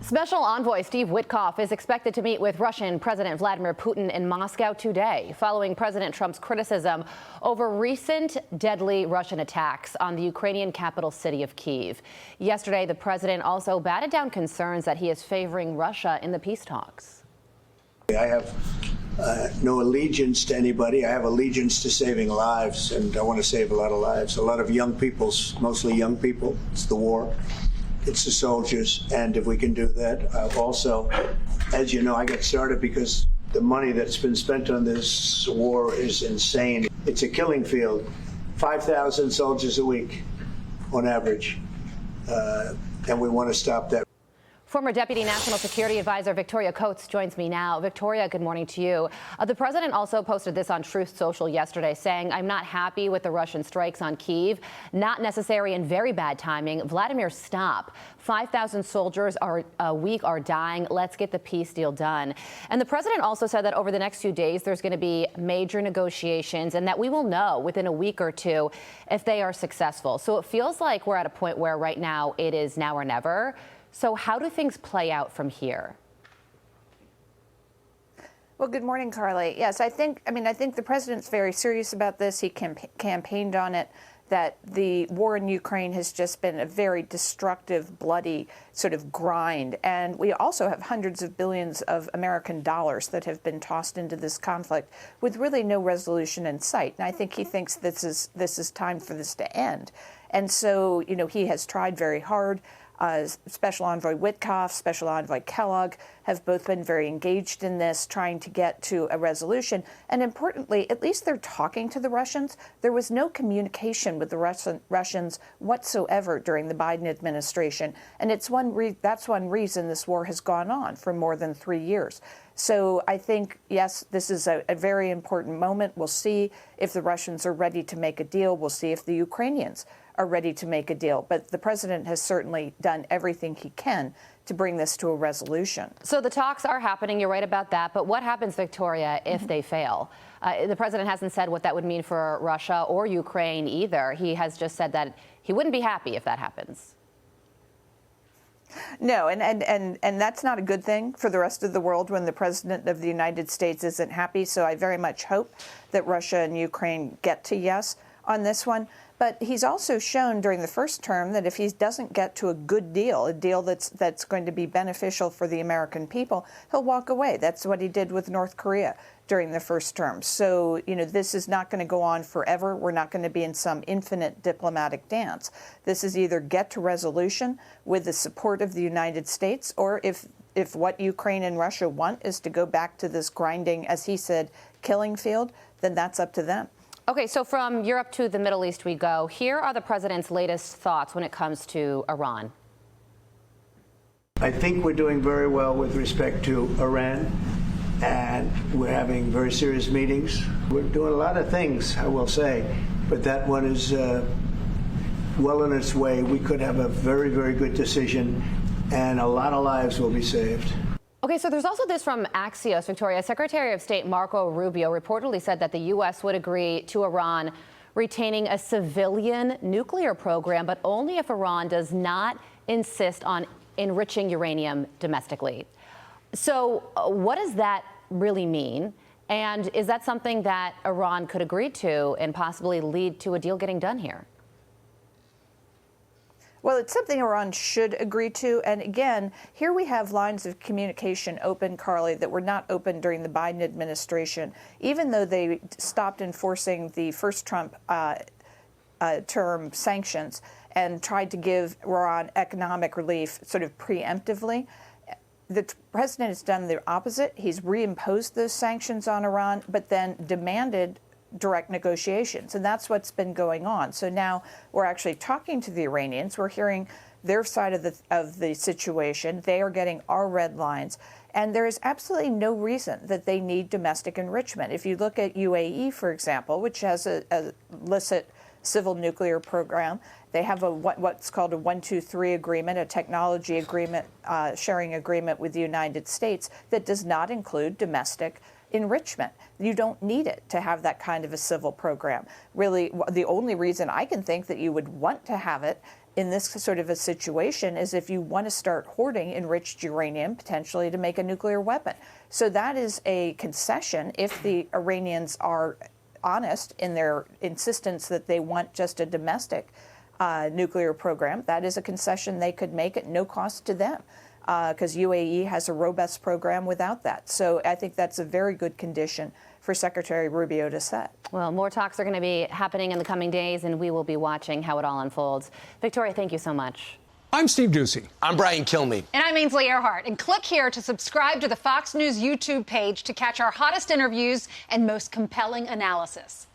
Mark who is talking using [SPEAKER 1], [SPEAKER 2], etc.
[SPEAKER 1] Special Envoy Steve Witkoff is expected to meet with Russian President Vladimir Putin in Moscow today, following President Trump's criticism over recent deadly Russian attacks on the Ukrainian capital city of Kyiv. Yesterday, the president also batted down concerns that he is favoring Russia in the peace talks.
[SPEAKER 2] I have no allegiance to anybody. I have allegiance to saving lives, and I want to save a lot of lives. A lot of young people, mostly young people. It's the war. It's the soldiers, and if we can do that. Also, as you know, I got started because the money that's been spent on this war is insane. It's a killing field. 5,000 soldiers a week on average, and we want to stop that.
[SPEAKER 1] Former Deputy National Security Advisor Victoria Coates joins me now. Victoria, good morning to you. The president also posted this on Truth Social yesterday, saying, "I'm not happy with the Russian strikes on Kyiv. Not necessary and very bad timing. Vladimir, stop. 5,000 soldiers a week are dying. Let's get the peace deal done." And the president also said that over the next few days, there's going to be major negotiations and that we will know within a week or two if they are successful. So it feels like we're at a point where right now it is now or never. So how do things play out from here?
[SPEAKER 3] Well, good morning, Carly. Yes, I think the president's very serious about this. He campaigned on it, that the war in Ukraine has just been a very destructive, bloody sort of grind. And we also have hundreds of billions of American dollars that have been tossed into this conflict with really no resolution in sight. And I think he thinks this is time for this to end. And so, he has tried very hard. Special Envoy Witkoff, Special Envoy Kellogg have both been very engaged in this, trying to get to a resolution. And importantly, at least they're talking to the Russians. There was no communication with the Russians whatsoever during the Biden administration. And that's one reason this war has gone on for more than 3 years. So I think, yes, this is a very important moment. We'll see if the Russians are ready to make a deal. We'll see if the Ukrainians are ready to make a deal. But the president has certainly done everything he can to bring this to a resolution.
[SPEAKER 1] So the talks are happening. You're right about that. But what happens, Victoria, if they fail? The president hasn't said what that would mean for Russia or Ukraine either. He has just said that he wouldn't be happy if that happens.
[SPEAKER 3] No, and that's not a good thing for the rest of the world when the president of the United States isn't happy. So I very much hope that Russia and Ukraine get to yes on this one. But he's also shown during the first term that if he doesn't get to a good deal, a deal that's going to be beneficial for the American people, he'll walk away. That's what he did with North Korea during the first term. So, this is not going to go on forever. We're not going to be in some infinite diplomatic dance. This is either get to resolution with the support of the United States, or if what Ukraine and Russia want is to go back to this grinding, as he said, killing field, then that's up to them.
[SPEAKER 1] Okay, so from Europe to the Middle East we go. Here are the president's latest thoughts when it comes to Iran.
[SPEAKER 2] I think we're doing very well with respect to Iran, and we're having very serious meetings. We're doing a lot of things, I will say, but that one is well on its way. We could have a very, very good decision, and a lot of lives will be saved.
[SPEAKER 1] Okay, so there's also this from Axios, Victoria. Secretary of State Marco Rubio reportedly said that the U.S. would agree to Iran retaining a civilian nuclear program, but only if Iran does not insist on enriching uranium domestically. So what does that really mean? And is that something that Iran could agree to and possibly lead to a deal getting done here?
[SPEAKER 3] Well, it's something Iran should agree to. And again, here we have lines of communication open, Carly, that were not open during the Biden administration, even though they stopped enforcing the first Trump term sanctions and tried to give Iran economic relief sort of preemptively. The president has done the opposite. He's reimposed those sanctions on Iran, but then demanded direct negotiations. And that's what's been going on. So now we're actually talking to the Iranians. We're hearing their side of the situation. They are getting our red lines. And there is absolutely no reason that they need domestic enrichment. If you look at UAE, for example, which has a illicit civil nuclear program, they have what's called a 123 agreement, a technology agreement, sharing agreement with the United States that does not include domestic enrichment. You don't need it to have that kind of a civil program. Really, the only reason I can think that you would want to have it in this sort of a situation is if you want to start hoarding enriched uranium, potentially to make a nuclear weapon. So that is a concession if the Iranians are honest in their insistence that they want just a domestic nuclear program. That is a concession they could make at no cost to them, because UAE has a robust program without that. So I think that's a very good condition for Secretary Rubio to set.
[SPEAKER 1] Well, more talks are going to be happening in the coming days, and we will be watching how it all unfolds. Victoria, thank you so much.
[SPEAKER 4] I'm Steve Doocy.
[SPEAKER 5] I'm Brian Kilmeade.
[SPEAKER 6] And I'm Ainsley Earhart. And click here to subscribe to the Fox News YouTube page to catch our hottest interviews and most compelling analysis.